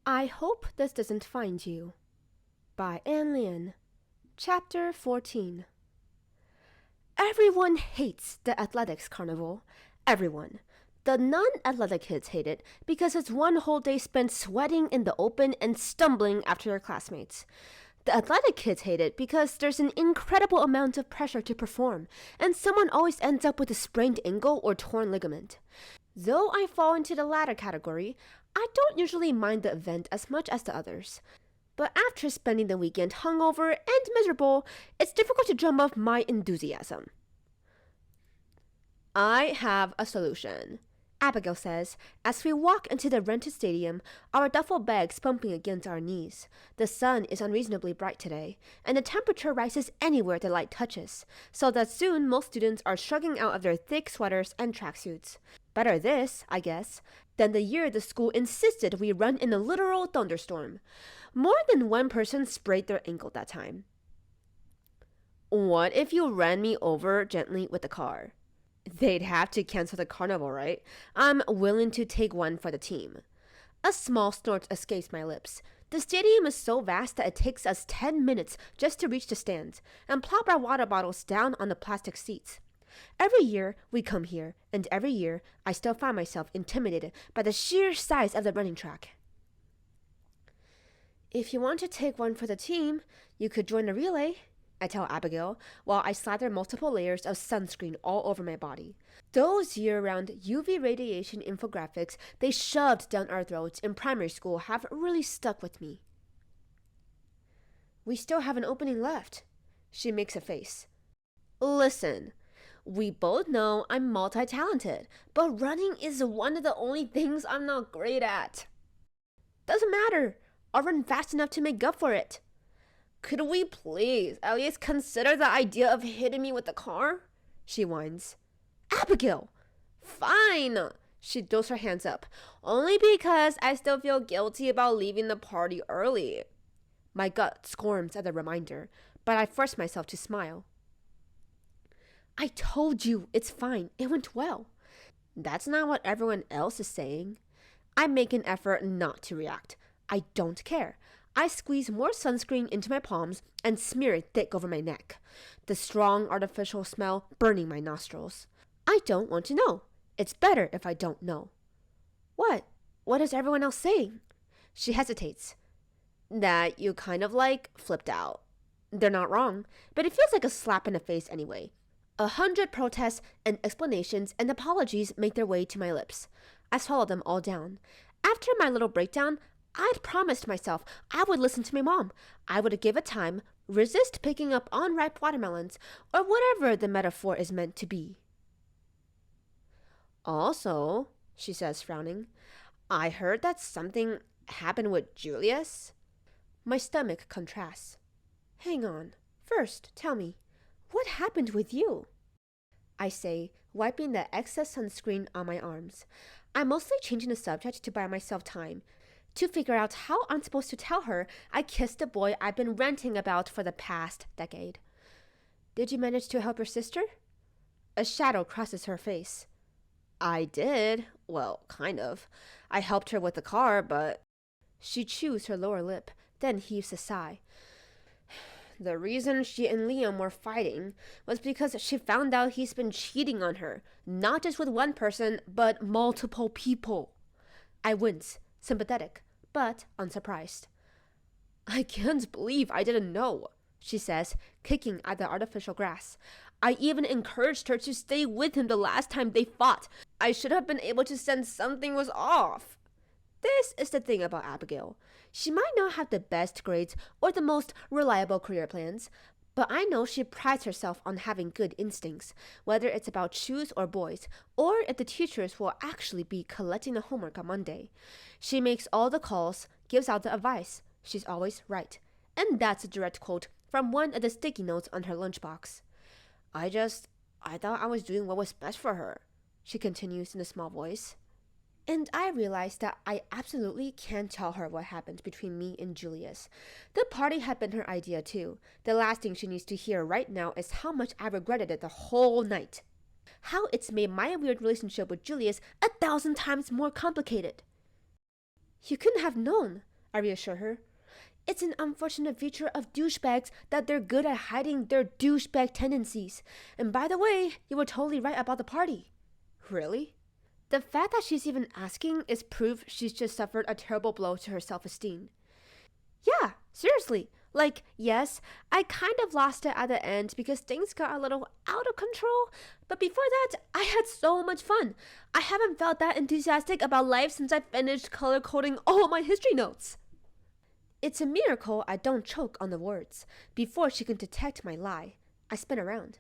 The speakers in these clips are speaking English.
I Hope This Doesn't Find You by Liang. Chapter 14. Everyone hates the athletics carnival. Everyone. The non-athletic kids hate it because it's one whole day spent sweating in the open and stumbling after your classmates. The athletic kids hate it because there's an incredible amount of pressure to perform, and someone always ends up with a sprained ankle or torn ligament. Though I fall into the latter category, I don't usually mind the event as much as the others. But after spending the weekend hungover and miserable, it's difficult to drum up my enthusiasm. I have a solution, Abigail says, as we walk into the rented stadium, our duffel bags bumping against our knees. The sun is unreasonably bright today, and the temperature rises anywhere the light touches, so that soon most students are shrugging out of their thick sweaters and tracksuits. Better this, I guess, than the year the school insisted we run in a literal thunderstorm. More than one person sprayed their ankle that time. What if you ran me over gently with the car? They'd have to cancel the carnival, right? I'm willing to take one for the team. A small snort escapes my lips. The stadium is so vast that it takes us 10 minutes just to reach the stands and plop our water bottles down on the plastic seats. Every year we come here, and every year I still find myself intimidated by the sheer size of the running track. If you want to take one for the team, you could join the relay, I tell Abigail, while I slather multiple layers of sunscreen all over my body. Those year-round UV radiation infographics they shoved down our throats in primary school have really stuck with me. We still have an opening left. She makes a face. Listen, we both know I'm multi-talented, but running is one of the only things I'm not great at. Doesn't matter. I'll run fast enough to make up for it. Could we please at least consider the idea of hitting me with the car? She whines. Abigail! Fine! She throws her hands up. Only because I still feel guilty about leaving the party early. My gut squirms at the reminder, but I force myself to smile. I told you it's fine. It went well. That's not what everyone else is saying. I make an effort not to react. I don't care. I squeeze more sunscreen into my palms and smear it thick over my neck, the strong artificial smell burning my nostrils. I don't want to know. It's better if I don't know. What? What is everyone else saying? She hesitates. That you kind of flipped out. They're not wrong, but it feels like a slap in the face anyway. 100 protests and explanations and apologies make their way to my lips. I swallow them all down. After my little breakdown, I'd promised myself I would listen to my mom. I would give it time, resist picking up unripe watermelons, or whatever the metaphor is meant to be. Also, she says, frowning, I heard that something happened with Julius. My stomach contrasts. Hang on. First, tell me, what happened with you? I say, wiping the excess sunscreen on my arms. I'm mostly changing the subject to buy myself time, to figure out how I'm supposed to tell her I kissed the boy I've been ranting about for the past decade. Did you manage to help your sister? A shadow crosses her face. I did. Well, kind of. I helped her with the car, but... She chews her lower lip, then heaves a sigh. The reason she and Liam were fighting was because she found out he's been cheating on her, not just with one person, but multiple people. I wince, sympathetic, but unsurprised. I can't believe I didn't know, she says, kicking at the artificial grass. I even encouraged her to stay with him the last time they fought. I should have been able to sense something was off. This is the thing about Abigail. She might not have the best grades or the most reliable career plans, but I know she prides herself on having good instincts, whether it's about shoes or boys, or if the teachers will actually be collecting the homework on Monday. She makes all the calls, gives out the advice. She's always right. And that's a direct quote from one of the sticky notes on her lunchbox. I thought I was doing what was best for her, she continues in a small voice. And I realized that I absolutely can't tell her what happened between me and Julius. The party had been her idea too. The last thing she needs to hear right now is how much I regretted it the whole night. How it's made my weird relationship with Julius 1,000 times more complicated. You couldn't have known. I reassure her. It's an unfortunate feature of douchebags that they're good at hiding their douchebag tendencies. And by the way, you were totally right about the party. Really? The fact that she's even asking is proof she's just suffered a terrible blow to her self-esteem. Yeah, seriously. Like, yes, I kind of lost it at the end because things got a little out of control, but before that, I had so much fun. I haven't felt that enthusiastic about life since I finished color coding all my history notes. It's a miracle I don't choke on the words. Before she can detect my lie, I spin around.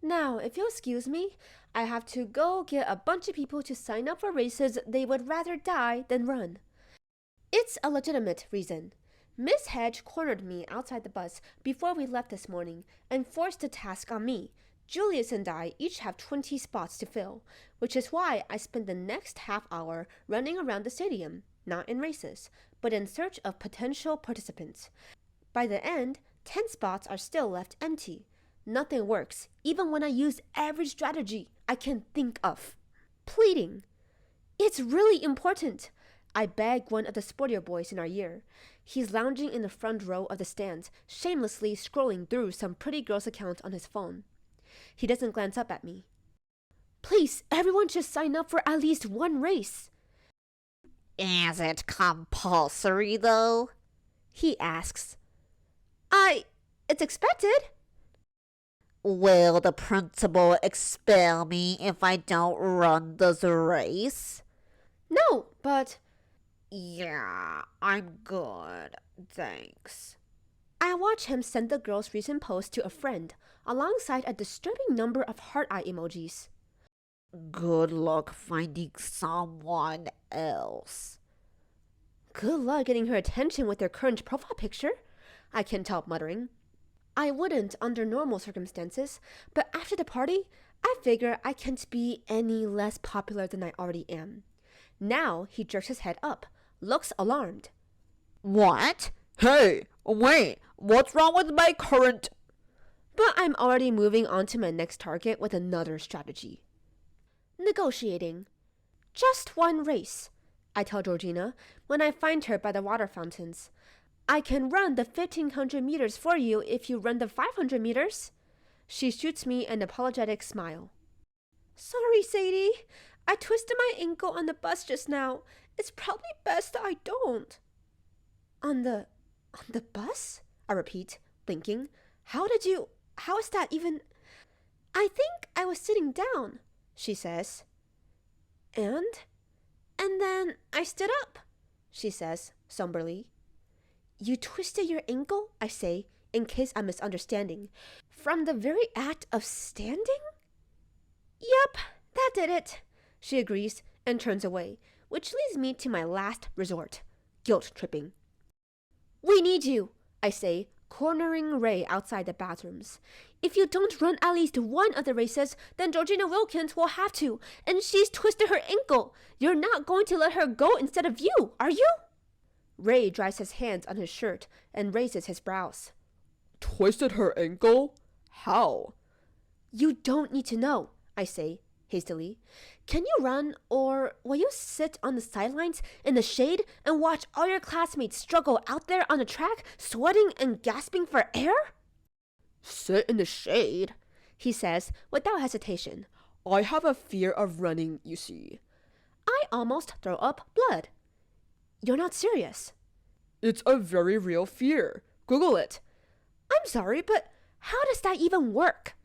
Now, if you'll excuse me, I have to go get a bunch of people to sign up for races they would rather die than run. It's a legitimate reason. Miss Hedge cornered me outside the bus before we left this morning and forced the task on me. Julius and I each have 20 spots to fill, which is why I spent the next half hour running around the stadium, not in races, but in search of potential participants. By the end, 10 spots are still left empty. Nothing works, even when I use every strategy I can think of. Pleading. It's really important. I beg one of the sportier boys in our year. He's lounging in the front row of the stands, shamelessly scrolling through some pretty girl's account on his phone. He doesn't glance up at me. Please, everyone should sign up for at least one race. Is it compulsory, though? He asks. It's expected. Will the principal expel me if I don't run this race? No, but... Yeah, I'm good, thanks. I watch him send the girl's recent post to a friend, alongside a disturbing number of heart eye emojis. Good luck finding someone else. Good luck getting her attention with their current profile picture, I can't help muttering. I wouldn't under normal circumstances, but after the party, I figure I can't be any less popular than I already am. Now he jerks his head up, looks alarmed. What? Hey, wait, what's wrong with my current... But I'm already moving on to my next target with another strategy. Negotiating. Just one race, I tell Georgina when I find her by the water fountains. I can run the 1,500 meters for you if you run the 500 meters. She shoots me an apologetic smile. Sorry, Sadie. I twisted my ankle on the bus just now. It's probably best that I don't. On the bus? I repeat, blinking. How is that even... I think I was sitting down, she says. And then I stood up, she says, somberly. You twisted your ankle, I say, in case I'm misunderstanding. From the very act of standing? Yep, that did it, she agrees and turns away, which leads me to my last resort, guilt tripping. We need you, I say, cornering Ray outside the bathrooms. If you don't run at least one of the races, then Georgina Wilkins will have to, and she's twisted her ankle. You're not going to let her go instead of you, are you? Ray dries his hands on his shirt and raises his brows. Twisted her ankle? How? You don't need to know, I say, hastily. Can you run, or will you sit on the sidelines in the shade and watch all your classmates struggle out there on the track, sweating and gasping for air? Sit in the shade, he says without hesitation. I have a fear of running, you see. I almost throw up blood. You're not serious. It's a very real fear. Google it. I'm sorry, but how does that even work?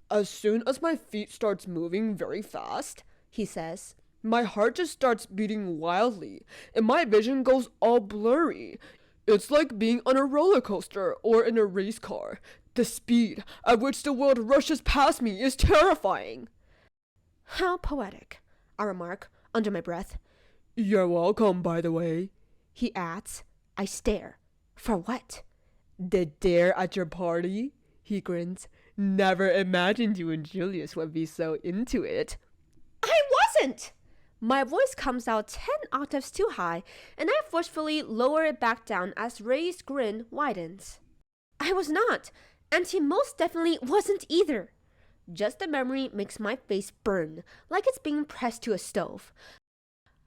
As soon as my feet starts moving very fast, he says, my heart just starts beating wildly, and my vision goes all blurry. It's like being on a roller coaster or in a race car. The speed at which the world rushes past me is terrifying. How poetic, I remark under my breath. You're welcome, by the way, he adds. I stare. For what? The dare at your party? He grins. Never imagined you and Julius would be so into it. I wasn't! My voice comes out 10 octaves too high, and I forcefully lower it back down as Ray's grin widens. I was not, and he most definitely wasn't either. Just the memory makes my face burn, like it's being pressed to a stove.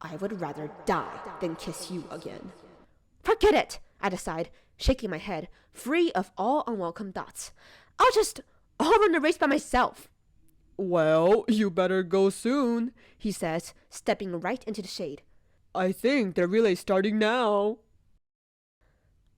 I would rather die than kiss you again. Forget it, I decide, shaking my head, free of all unwelcome thoughts. I'll run the race by myself. Well, you better go soon, He says, stepping right into the shade. I think the relay's starting now.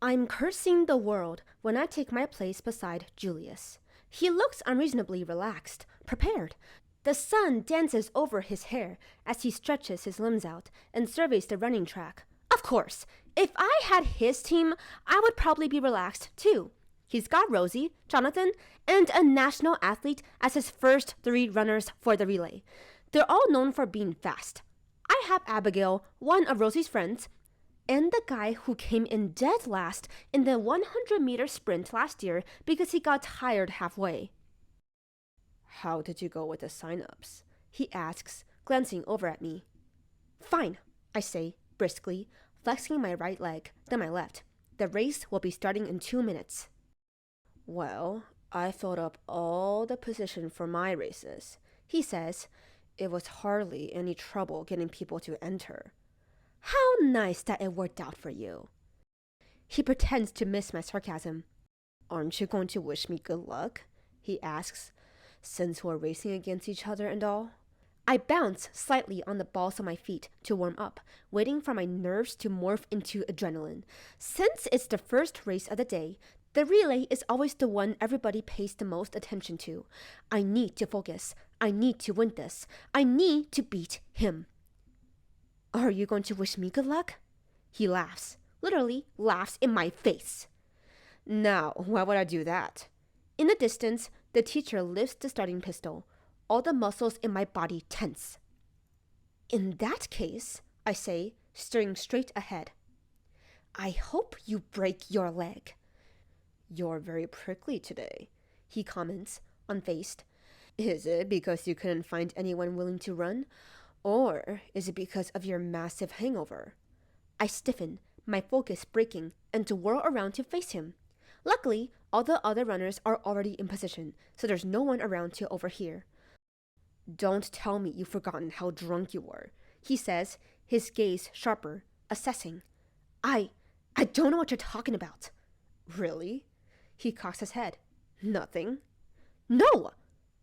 I'm cursing the world when I take my place beside Julius. He looks unreasonably relaxed, prepared. The sun dances over his hair as he stretches his limbs out and surveys the running track. Of course, if I had his team, I would probably be relaxed too. He's got Rosie, Jonathan, and a national athlete as his first 3 runners for the relay. They're all known for being fast. I have Abigail, one of Rosie's friends, and the guy who came in dead last in the 100-meter sprint last year because he got tired halfway. How did you go with the sign-ups? He asks, glancing over at me. Fine, I say, briskly, flexing my right leg, then my left. The race will be starting in 2 minutes. Well, I filled up all the position for my races, he says. It was hardly any trouble getting people to enter. How nice that it worked out for you. He pretends to miss my sarcasm. Aren't you going to wish me good luck? He asks, since we're racing against each other and all. I bounce slightly on the balls of my feet to warm up, waiting for my nerves to morph into adrenaline. Since it's the first race of the day, the relay is always the one everybody pays the most attention to. I need to focus. I need to win this. I need to beat him. Are you going to wish me good luck? He laughs, literally laughs in my face. Now, why would I do that? In the distance, the teacher lifts the starting pistol. All the muscles in my body tense. In that case, I say, staring straight ahead, I hope you break your leg. You're very prickly today, he comments, unfazed. Is it because you couldn't find anyone willing to run? Or is it because of your massive hangover? I stiffen, my focus breaking, and to whirl around to face him. Luckily, all the other runners are already in position, so there's no one around to overhear. Don't tell me you've forgotten how drunk you were, he says, his gaze sharper, assessing. I don't know what you're talking about. Really? He cocks his head. Nothing? No!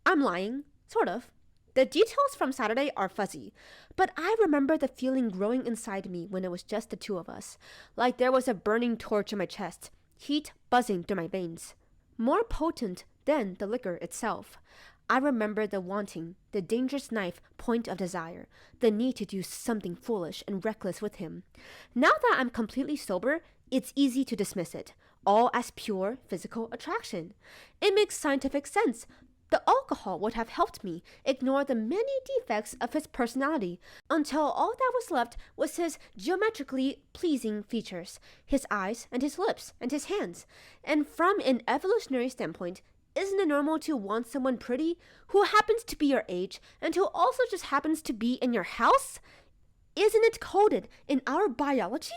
I'm lying, sort of. The details from Saturday are fuzzy, but I remember the feeling growing inside me when it was just the 2 of us, like there was a burning torch in my chest, heat buzzing through my veins. More potent than the liquor itself. I remember the wanting, the dangerous knife point of desire, the need to do something foolish and reckless with him. Now that I'm completely sober, it's easy to dismiss it, all as pure physical attraction. It makes scientific sense. The alcohol would have helped me ignore the many defects of his personality until all that was left was his geometrically pleasing features, his eyes and his lips and his hands. And from an evolutionary standpoint, isn't it normal to want someone pretty who happens to be your age and who also just happens to be in your house? Isn't it coded in our biology?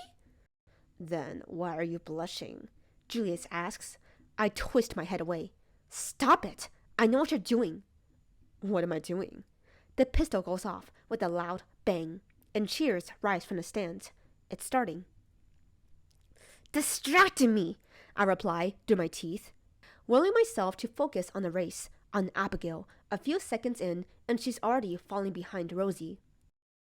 Then why are you blushing? Julius asks. I twist my head away. Stop it! I know what you're doing. What am I doing? The pistol goes off with a loud bang, and cheers rise from the stands. It's starting. Distracting me, I reply through my teeth, willing myself to focus on the race, on Abigail, a few seconds in, and she's already falling behind Rosie.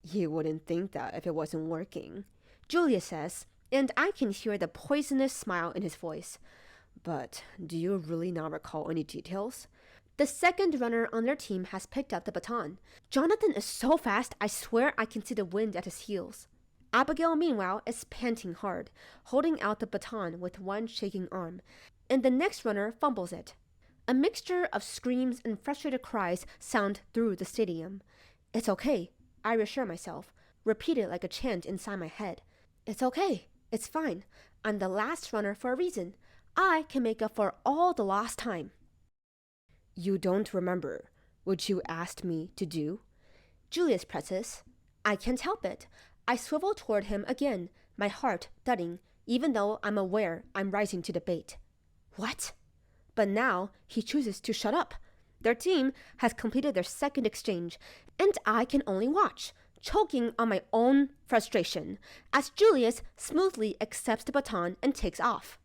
You wouldn't think that if it wasn't working, Julia says, and I can hear the poisonous smile in his voice. But do you really not recall any details? The second runner on their team has picked up the baton. Jonathan is so fast, I swear I can see the wind at his heels. Abigail, meanwhile, is panting hard, holding out the baton with one shaking arm, and the next runner fumbles it. A mixture of screams and frustrated cries sound through the stadium. It's okay, I reassure myself, repeat it like a chant inside my head. It's okay, it's fine. I'm the last runner for a reason. I can make up for all the lost time. You don't remember what you asked me to do? Julius presses. I can't help it. I swivel toward him again, my heart thudding, even though I'm aware I'm rising to the bait. What? But now he chooses to shut up. Their team has completed their second exchange, and I can only watch. choking on my own frustration, as Julius smoothly accepts the baton and takes off.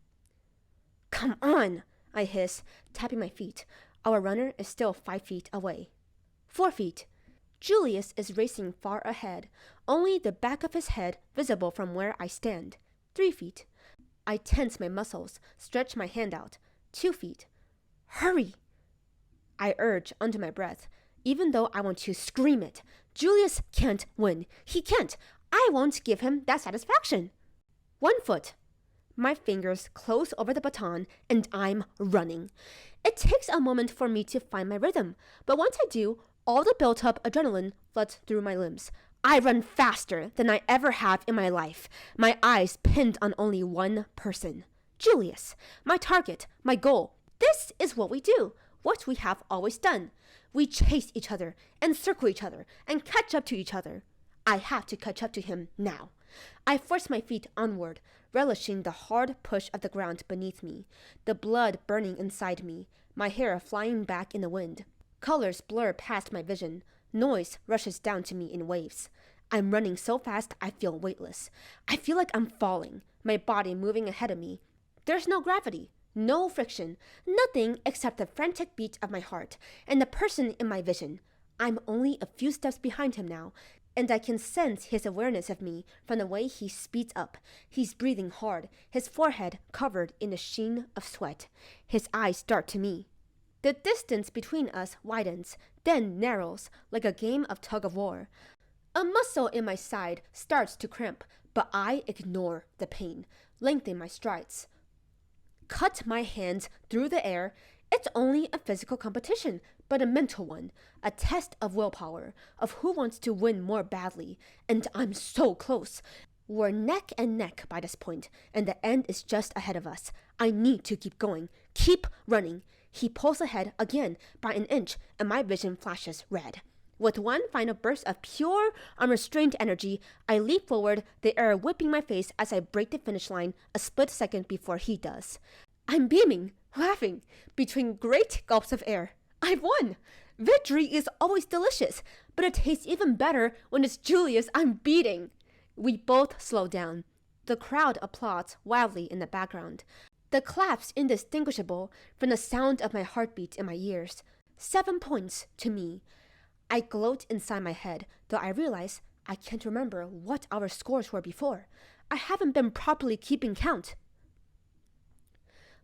"Come on," I hiss, tapping my feet. Our runner is still 5 feet away. 4 feet. Julius is racing far ahead, only the back of his head visible from where I stand. 3 feet. I tense my muscles, stretch my hand out. 2 feet. Hurry! I urge under my breath, even though I want to scream it. Julius can't win. He can't. I won't give him that satisfaction. 1 foot. My fingers close over the baton, and I'm running. It takes a moment for me to find my rhythm, but once I do, all the built-up adrenaline floods through my limbs. I run faster than I ever have in my life, my eyes pinned on only one person. Julius, my target, my goal. This is what we do, what we have always done. We chase each other, and circle each other, and catch up to each other. I have to catch up to him now. I force my feet onward, relishing the hard push of the ground beneath me, the blood burning inside me, my hair flying back in the wind. Colors blur past my vision. Noise rushes down to me in waves. I'm running so fast I feel weightless. I feel like I'm falling, my body moving ahead of me. There's no gravity, no friction, nothing except the frantic beat of my heart and the person in my vision. I'm only a few steps behind him now, and I can sense his awareness of me from the way he speeds up. He's breathing hard, his forehead covered in a sheen of sweat. His eyes dart to me. The distance between us widens, then narrows, like a game of tug-of-war. A muscle in my side starts to cramp, but I ignore the pain, lengthen my strides. Cut my hands through the air. It's only a physical competition, but a mental one, a test of willpower, of who wants to win more badly, and I'm so close. We're neck and neck by this point, and the end is just ahead of us. I need to keep going, keep running. He pulls ahead again by an inch, and my vision flashes red. With one final burst of pure, unrestrained energy, I leap forward, the air whipping my face as I break the finish line a split second before he does. I'm beaming, laughing, between great gulps of air. I've won! Victory is always delicious, but it tastes even better when it's Julius I'm beating. We both slow down. The crowd applauds wildly in the background. The claps indistinguishable from the sound of my heartbeat in my ears. 7 points to me. I gloat inside my head, though I realize I can't remember what our scores were before. I haven't been properly keeping count.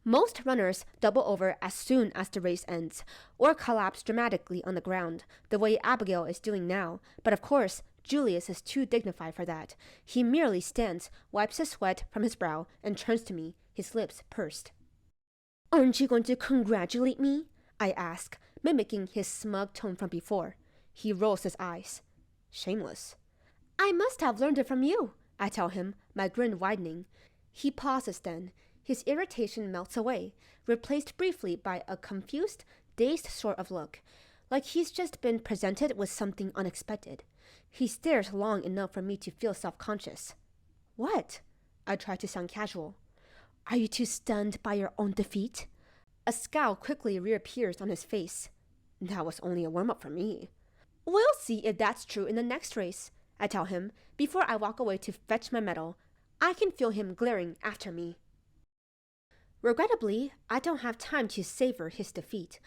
Most runners double over as soon as the race ends, or collapse dramatically on the ground, the way Abigail is doing now. But of course, Julius is too dignified for that. He merely stands, wipes the sweat from his brow, and turns to me, his lips pursed. "Aren't you going to congratulate me?" I ask, mimicking his smug tone from before. He rolls his eyes. Shameless. "I must have learned it from you," I tell him, my grin widening. He pauses then. His irritation melts away, replaced briefly by a confused, dazed sort of look, like he's just been presented with something unexpected. He stares long enough for me to feel self-conscious. "What?" I try to sound casual. "Are you too stunned by your own defeat?" A scowl quickly reappears on his face. That was only a warm-up for me. "We'll see if that's true in the next race," I tell him, before I walk away to fetch my medal. I can feel him glaring after me. Regrettably, I don't have time to savor his defeat.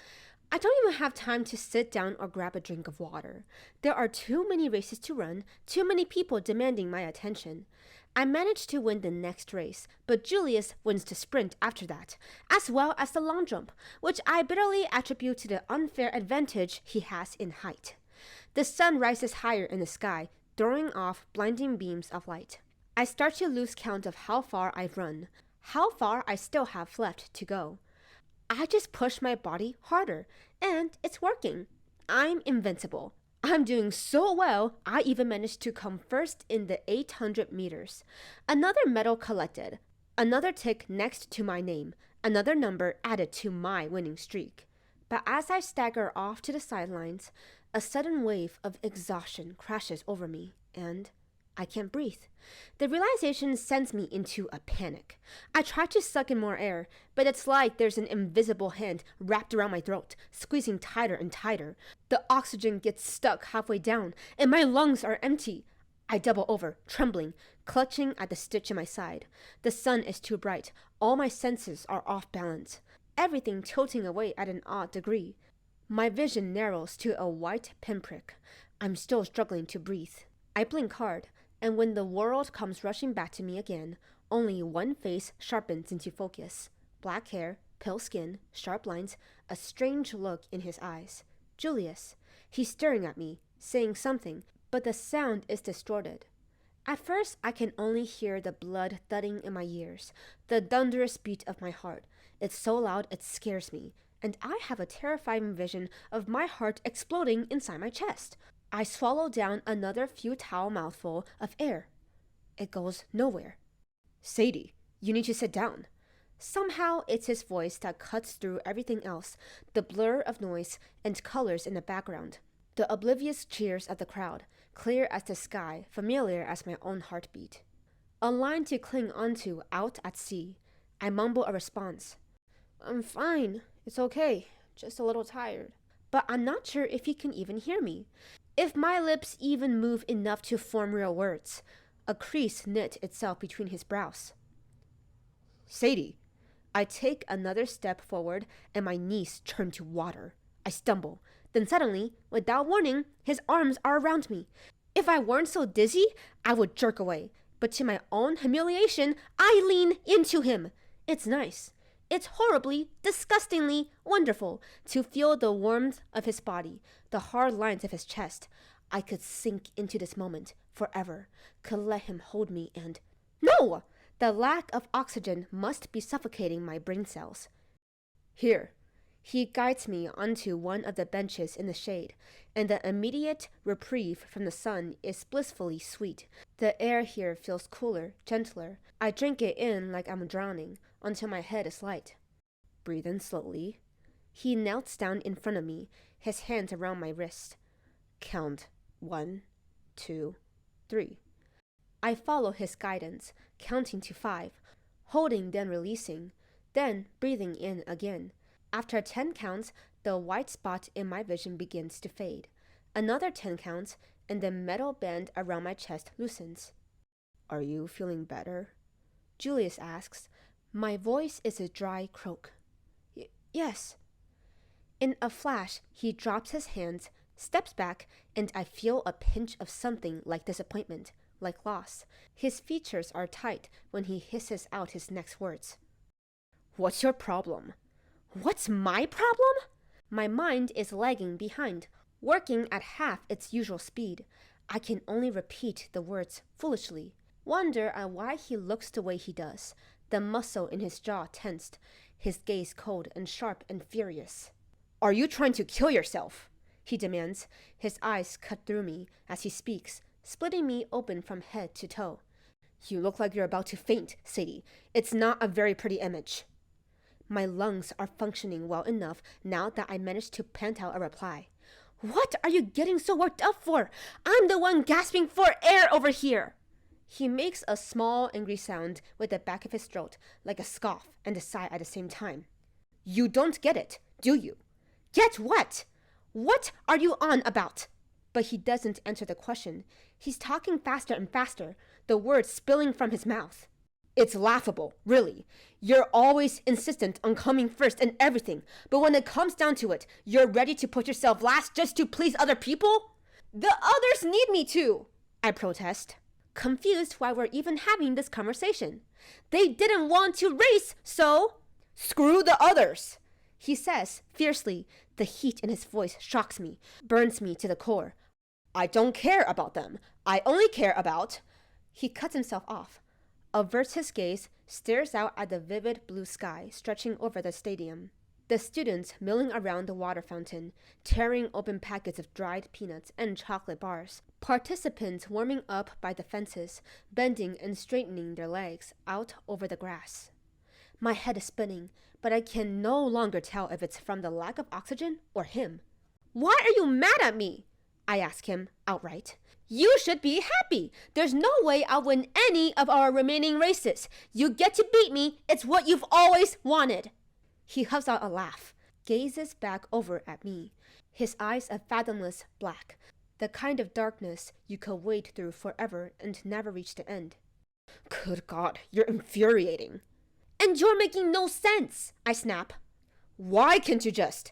I don't even have time to sit down or grab a drink of water. There are too many races to run, too many people demanding my attention. I managed to win the next race, but Julius wins the sprint after that, as well as the long jump, which I bitterly attribute to the unfair advantage he has in height. The sun rises higher in the sky, throwing off blinding beams of light. I start to lose count of how far I've run, how far I still have left to go. I just push my body harder, and it's working. I'm invincible. I'm doing so well, I even managed to come first in the 800 meters. Another medal collected, another tick next to my name, another number added to my winning streak. But as I stagger off to the sidelines, a sudden wave of exhaustion crashes over me, and I can't breathe. The realization sends me into a panic. I try to suck in more air, but it's like there's an invisible hand wrapped around my throat, squeezing tighter and tighter. The oxygen gets stuck halfway down, and my lungs are empty. I double over, trembling, clutching at the stitch in my side. The sun is too bright. All my senses are off balance. Everything tilting away at an odd degree. My vision narrows to a white pinprick. I'm still struggling to breathe. I blink hard, and when the world comes rushing back to me again, only one face sharpens into focus. Black hair, pale skin, sharp lines, a strange look in his eyes. Julius. He's staring at me, saying something, but the sound is distorted. At first, I can only hear the blood thudding in my ears, the thunderous beat of my heart. It's so loud it scares me, and I have a terrifying vision of my heart exploding inside my chest. I swallow down another futile mouthful of air. It goes nowhere. Sadie, you need to sit down. Somehow it's his voice that cuts through everything else, the blur of noise and colors in the background. The oblivious cheers of the crowd, clear as the sky, familiar as my own heartbeat. A line to cling onto out at sea. I mumble a response. I'm fine. It's okay. Just a little tired. But I'm not sure if he can even hear me. If my lips even move enough to form real words. A crease knit itself between his brows. Sadie. I take another step forward and my knees turn to water. I stumble. Then suddenly, without warning, his arms are around me. If I weren't so dizzy, I would jerk away. But to my own humiliation, I lean into him. It's nice. It's horribly, disgustingly wonderful to feel the warmth of his body, the hard lines of his chest. I could sink into this moment forever, could let him hold me and... No! The lack of oxygen must be suffocating my brain cells. Here. He guides me onto one of the benches in the shade, and the immediate reprieve from the sun is blissfully sweet. The air here feels cooler, gentler. I drink it in like I'm drowning, until my head is light. Breathe in slowly. He kneels down in front of me, his hands around my wrist. Count 1, 2, 3. I follow his guidance, counting to 5, holding then releasing, then breathing in again. After 10 counts, the white spot in my vision begins to fade. Another 10 counts, and the metal band around my chest loosens. Are you feeling better? Julius asks. My voice is a dry croak. Yes. In a flash, he drops his hands, steps back, and I feel a pinch of something like disappointment, like loss. His features are tight when he hisses out his next words. What's your problem? What's my problem? My mind is lagging behind, working at half its usual speed. I can only repeat the words foolishly. Wonder at why he looks the way he does, the muscle in his jaw tensed, his gaze cold and sharp and furious. Are you trying to kill yourself? He demands, his eyes cut through me as he speaks, splitting me open from head to toe. You look like you're about to faint, Sadie. It's not a very pretty image. My lungs are functioning well enough now that I managed to pant out a reply. What are you getting so worked up for? I'm the one gasping for air over here. He makes a small angry sound with the back of his throat, like a scoff and a sigh at the same time. You don't get it, do you? Get what? What are you on about? But he doesn't answer the question. He's talking faster and faster, the words spilling from his mouth. It's laughable, really. You're always insistent on coming first in everything, but when it comes down to it, you're ready to put yourself last just to please other people? The others need me too, I protest, confused why we're even having this conversation. They didn't want to race, so... Screw the others, he says fiercely. The heat in his voice shocks me, burns me to the core. I don't care about them. I only care about... He cuts himself off, averts his gaze, stares out at the vivid blue sky stretching over the stadium. The students milling around the water fountain, tearing open packets of dried peanuts and chocolate bars. Participants warming up by the fences, bending and straightening their legs out over the grass. My head is spinning, but I can no longer tell if it's from the lack of oxygen or him. Why are you mad at me? I ask him outright. You should be happy. There's no way I'll win any of our remaining races. You get to beat me. It's what you've always wanted. He huffs out a laugh, gazes back over at me, his eyes a fathomless black, the kind of darkness you could wade through forever and never reach the end. Good God, you're infuriating. And you're making no sense, I snap. Why can't you just?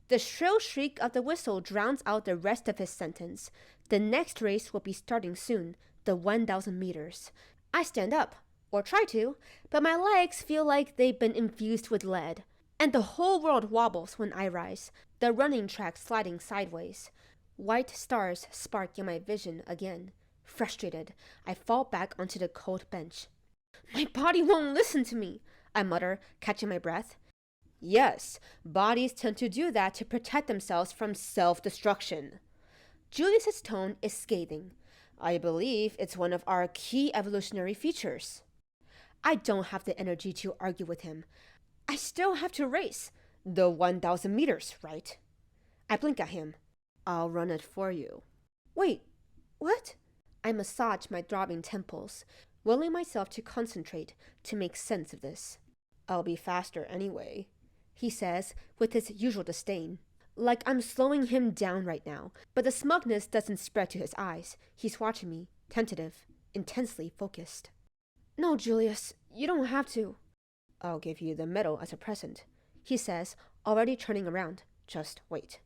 The shrill shriek of the whistle drowns out the rest of his sentence. The next race will be starting soon, the 1,000 meters. I stand up, or try to, but my legs feel like they've been infused with lead. And the whole world wobbles when I rise, the running track sliding sideways. White stars spark in my vision again. Frustrated, I fall back onto the cold bench. My body won't listen to me, I mutter, catching my breath. Yes, bodies tend to do that to protect themselves from self-destruction. Julius's tone is scathing. I believe it's one of our key evolutionary features. I don't have the energy to argue with him. I still have to race. The 1,000 meters, right? I blink at him. I'll run it for you. Wait, what? I massage my throbbing temples, willing myself to concentrate to make sense of this. I'll be faster anyway, he says with his usual disdain. Like I'm slowing him down right now, but the smugness doesn't spread to his eyes. He's watching me, tentative, intensely focused. No, Julius, you don't have to. I'll give you the medal as a present, he says, already turning around. Just wait.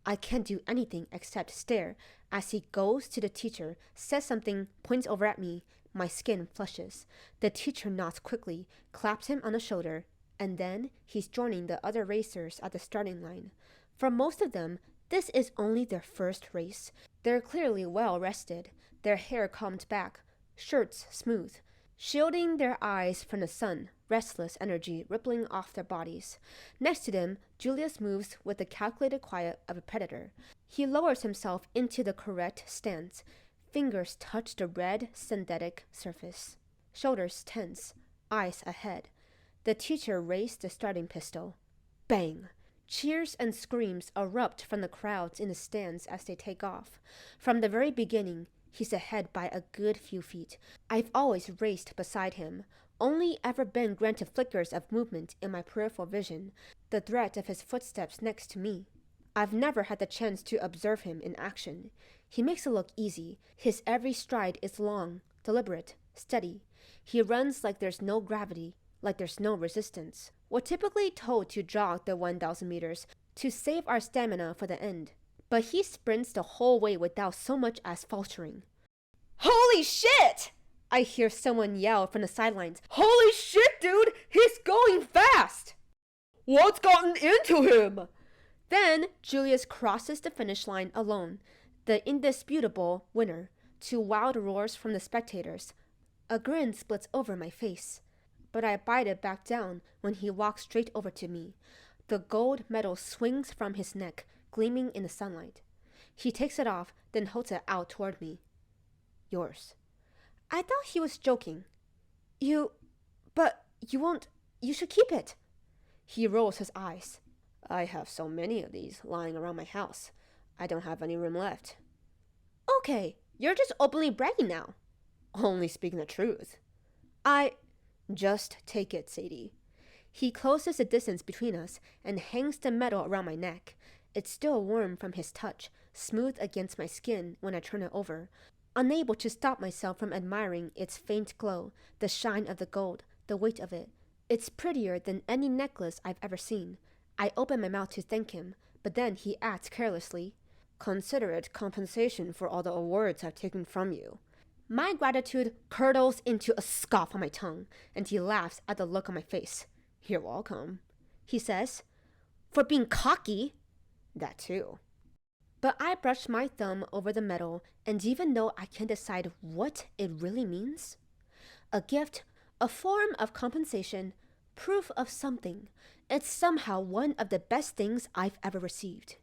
I can't do anything except stare as he goes to the teacher, says something, points over at me. My skin flushes. The teacher nods quickly, claps him on the shoulder, and then he's joining the other racers at the starting line. For most of them, this is only their first race. They're clearly well rested, their hair combed back, shirts smooth, shielding their eyes from the sun, restless energy rippling off their bodies. Next to them, Julius moves with the calculated quiet of a predator. He lowers himself into the correct stance. Fingers touch the red, synthetic surface. Shoulders tense, eyes ahead. The teacher raised the starting pistol. Bang! Cheers and screams erupt from the crowds in the stands as they take off. From the very beginning, he's ahead by a good few feet. I've always raced beside him, only ever been granted flickers of movement in my peripheral vision, the threat of his footsteps next to me. I've never had the chance to observe him in action. He makes it look easy. His every stride is long, deliberate, steady. He runs like there's no gravity, like there's no resistance. We're typically told to jog the 1,000 meters to save our stamina for the end, but he sprints the whole way without so much as faltering. Holy shit! I hear someone yell from the sidelines. Holy shit, dude! He's going fast! What's gotten into him? Then Julius crosses the finish line alone, the indisputable winner, to wild roars from the spectators. A grin splits over my face, but I bite it back down when he walks straight over to me. The gold medal swings from his neck, gleaming in the sunlight. He takes it off, then holds it out toward me. Yours. I thought he was joking. But you won't, you should keep it. He rolls his eyes. I have so many of these lying around my house. I don't have any room left. Okay, you're just openly bragging now. Only speaking the truth. Just take it, Sadie. He closes the distance between us and hangs the medal around my neck. It's still warm from his touch, smooth against my skin when I turn it over. Unable to stop myself from admiring its faint glow, the shine of the gold, the weight of it. It's prettier than any necklace I've ever seen. I open my mouth to thank him, but then he adds carelessly, Consider it compensation for all the awards I've taken from you. My gratitude curdles into a scoff on my tongue, and he laughs at the look on my face. You're welcome, he says. For being cocky. That too. But I brush my thumb over the medal, and even though I can't decide what it really means, a gift, a form of compensation, proof of something, it's somehow one of the best things I've ever received.